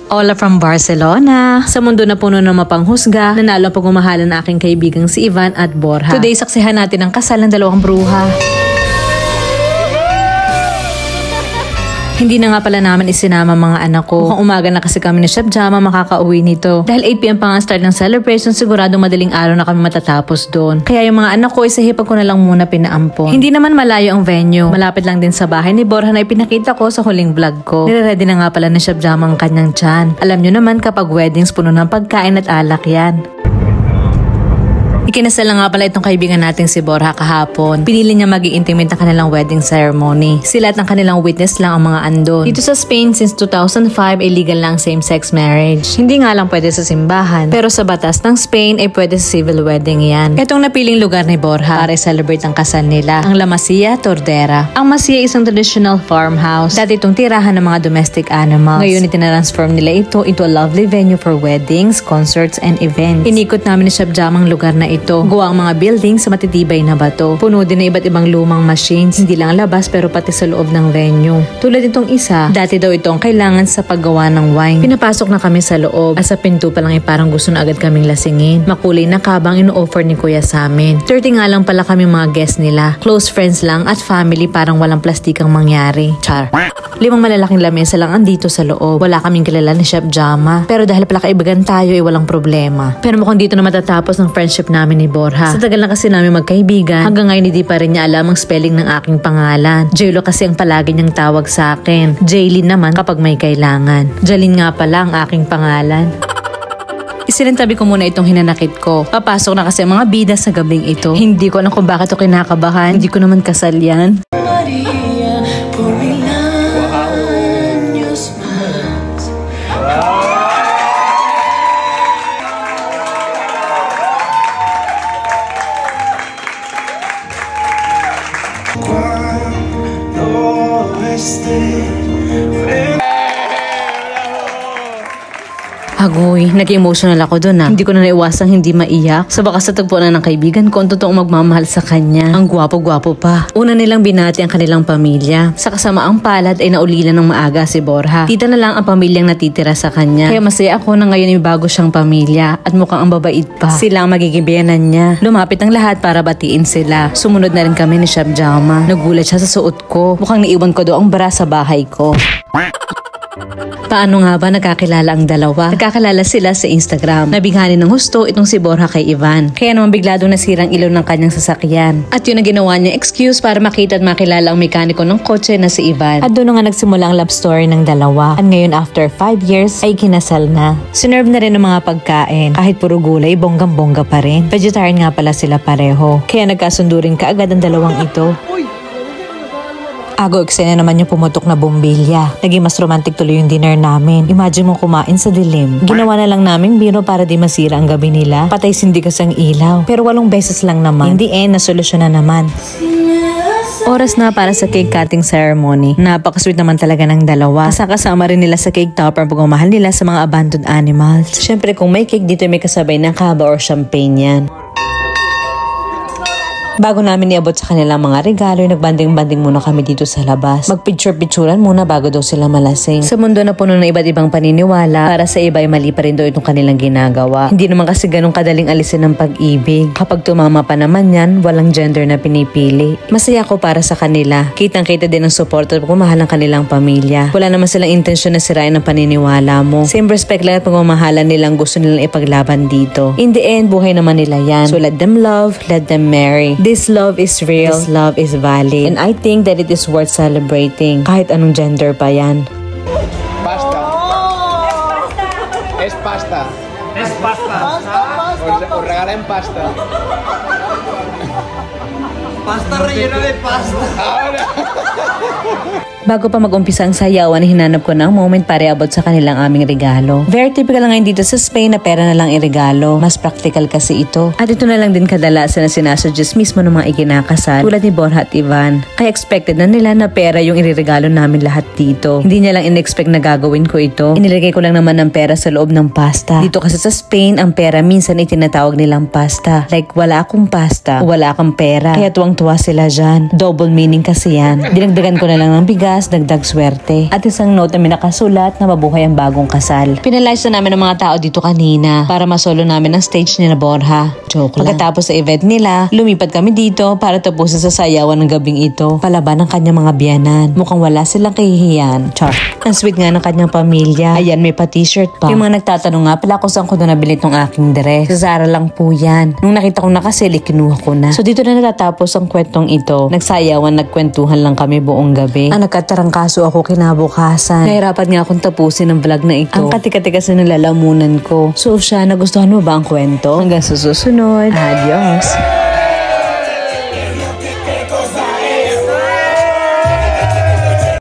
Hola from Barcelona. Sa mundo na puno ng mapanghusga, nanalo ang pagmamahalan ng aking kaibigang si Ivan at Borja. Today, saksihan natin ang kasal ng dalawang bruha. Hindi na nga pala namin isinama mga anak ko. Mukhang umaga na kasi kami na Chef Jama makakauwi nito. Dahil 8 PM pa nga start ng celebration, siguradong madaling araw na kami matatapos doon. Kaya yung mga anak ko, isahipag ko na lang muna pinaampon. Hindi naman malayo ang venue. Malapit lang din sa bahay ni Borja na ipinakita ko sa huling vlog ko. Nire-ready na nga pala ni Chef Jama ang kanyang tiyan. Alam nyo naman kapag weddings, puno ng pagkain at alak yan. Ikinasal na nga pala itong kaibigan natin si Borja kahapon. Pinili niya maging intimate ang kanilang wedding ceremony. Sila at ang kanilang witness lang ang mga andon. Dito sa Spain, since 2005, ay legal lang same-sex marriage. Hindi nga lang pwede sa simbahan. Pero sa batas ng Spain, ay pwede sa civil wedding yan. Itong napiling lugar ni Borja para i-celebrate ang kasal nila, ang La Masía, Tordera. Ang Masía isang traditional farmhouse. Dati itong tirahan ng mga domestic animals. Ngayon, itinatransform nila ito into a lovely venue for weddings, concerts, and events. Inikot namin ni Chef Jama ang lugar na ito. Gawa ang mga buildings sa matitibay na bato. Puno din na iba't ibang lumang machines, hindi lang labas pero pati sa loob ng venue. Tulad itong isa, dati daw itong kailangan sa paggawa ng wine. Pinapasok na kami sa loob. As sa pinto pa lang ay parang gusto na agad kaming lasingin. Makulay na kabang ino-offer ni Kuya sa amin. 30 nga lang pala kami mga guests nila. Close friends lang at family, parang walang plastikang mangyari. Char. 5 malalaking lamesa lang andito sa loob. Wala kaming kilala ni Chef Jama. Pero dahil pala kaibigan tayo ay walang problema. Pero mukhang dito na matatapos ang friendship namin ni Borja. Sa tagal na kasi namin magkaibigan, hanggang ngayon hindi pa rin niya alam ang spelling ng aking pangalan. Jelo kasi ang palagi niyang tawag sa akin. Jaylin naman kapag may kailangan. Jalin nga pala ang aking pangalan. Isinintabi ko muna itong hinanakit ko. Papasok na kasi ang mga bida sa gabing ito. Hindi ko alam kung bakit ako kinakabahan. Hindi ko naman kasal yan. Agoy, nag-emotional ako dun Hindi ko na naiwasang hindi maiyak. Sa bakas sa tagpuan ng kaibigan ko, ang totoong magmamahal sa kanya. Ang gwapo-gwapo pa. Una nilang binati ang kanilang pamilya. Sa kasamaang palad ay naulilan ng maaga si Borja. Tita na lang ang pamilyang natitira sa kanya. Kaya masaya ako na ngayon ay bago siyang pamilya at mukhang ang babait pa. Sila ang magiging biyanan niya. Lumapit ang lahat para batiin sila. Sumunod na rin kami ni Chef Jama. Nagulat siya sa suot ko. Mukhang naiwan ko doon ang bra sa bahay ko. Paano nga ba nagkakilala ang dalawa? Nagkakilala sila sa Instagram. Nabighani ng husto itong si Borja kay Ivan. Kaya naman bigla doon nasirang ilaw ng kanyang sasakyan. At yun ang ginawa niya excuse para makita at makilala ang mekaniko ng kotse na si Ivan. At doon nga nagsimula ang love story ng dalawa. At ngayon after 5 years ay kinasal na. Sinerve na rin ng mga pagkain. Kahit puro gulay, bonggang-bongga pa rin. Vegetarian nga pala sila pareho. Kaya nagkasundo rin kaagad ang dalawang ito. Ago eksena naman yung pumutok na bombilya. Naging mas romantic tuloy yung dinner namin. Imagine mo kumain sa dilim. Ginawa na lang namin biro para di masira ang gabi nila. Patay sindikas ang ilaw. Pero 8 beses lang naman. In the end, nasolusyon na naman. Oras na para sa cake cutting ceremony. Napakasweet naman talaga ng dalawa. Kasama rin nila sa cake topper ang pagmamahal nila sa mga abandoned animals. Siyempre kung may cake dito may kasabay ng kaba or champagne yan. Bago namin iabot sa kanilang mga regalo, nagbanding-banding muna kami dito sa labas. Magpicture-picturean muna bago daw sila malasing. Sa mundo na puno ng iba't ibang paniniwala, para sa iba ay mali pa rin daw itong kanilang ginagawa. Hindi naman kasi ganun kadaling alisin ng pag-ibig. Kapag tumama pa naman yan, walang gender na pinipili. Masaya ko para sa kanila. Kitang-kita din ang support at pagmamahal ng kanilang pamilya. Wala naman silang intensyon na sirain ang paniniwala mo. Same respect lang at pagmamahalan nilang gusto nilang ipaglaban dito. In the end, buhay naman nila yan. So let them love, let them marry. This love is real, this love is valid, and I think that it is worth celebrating kahit anong gender pa yan. Pasta. Es pasta. Es pasta. Os regalen pasta. Pasta rellena de pasta. Ahora. Bago pa mag-umpisa ang sayawan, hinanap ko ng moment para iabot sa kanilang aming regalo. Very typical lang ngayon dito sa Spain na pera na lang iregalo. Mas practical kasi ito. At ito na lang din kadalasan na sinasuggest mismo ng mga ikinakasal tulad ni Borja at Ivan. Kaya expected na nila na pera yung ireregalo namin lahat dito. Hindi niya lang in-expect na gagawin ko ito. Inilagay ko lang naman ng pera sa loob ng pasta. Dito kasi sa Sa Spain, ang pera minsan ay tinatawag nilang pasta. Like, wala akong pasta, wala kang pera. Kaya tuwang-tuwa sila dyan. Double meaning kasi yan. Dinagdagan ko na lang ng bigas, dagdag swerte. At isang note na may nakasulat na mabuhay ang bagong kasal. Pinalize na namin ng mga tao dito kanina para masolo namin ang stage ni na Borja. Joke lang. Pagkatapos sa event nila, lumipat kami dito para tapusin sa sayawan ng gabing ito. Palaban ng kanyang mga biyanan. Mukhang wala silang kahihiyan. Char. Ang sweet nga ng kanyang pamilya. Ayan, may pa-t-shirt pa. Yung mga nagtatanong nga pala kung saan ko na nabili itong aking dress. Sa Zara lang po yan. Nung nakita ko na kasi, kinuha ko na. So dito na natatapos ang kwentong ito. Nagsayawan, nagkwentuhan lang kami buong gabi. Ang nagkatarangkaso ako kinabukasan. Nahirapan nga akong tapusin ang vlog na ito. Ang kati-kati kasi nalalamunan ko. So siya, nagustuhan mo ba ang kwento? Hanggang sa susunod. Adios!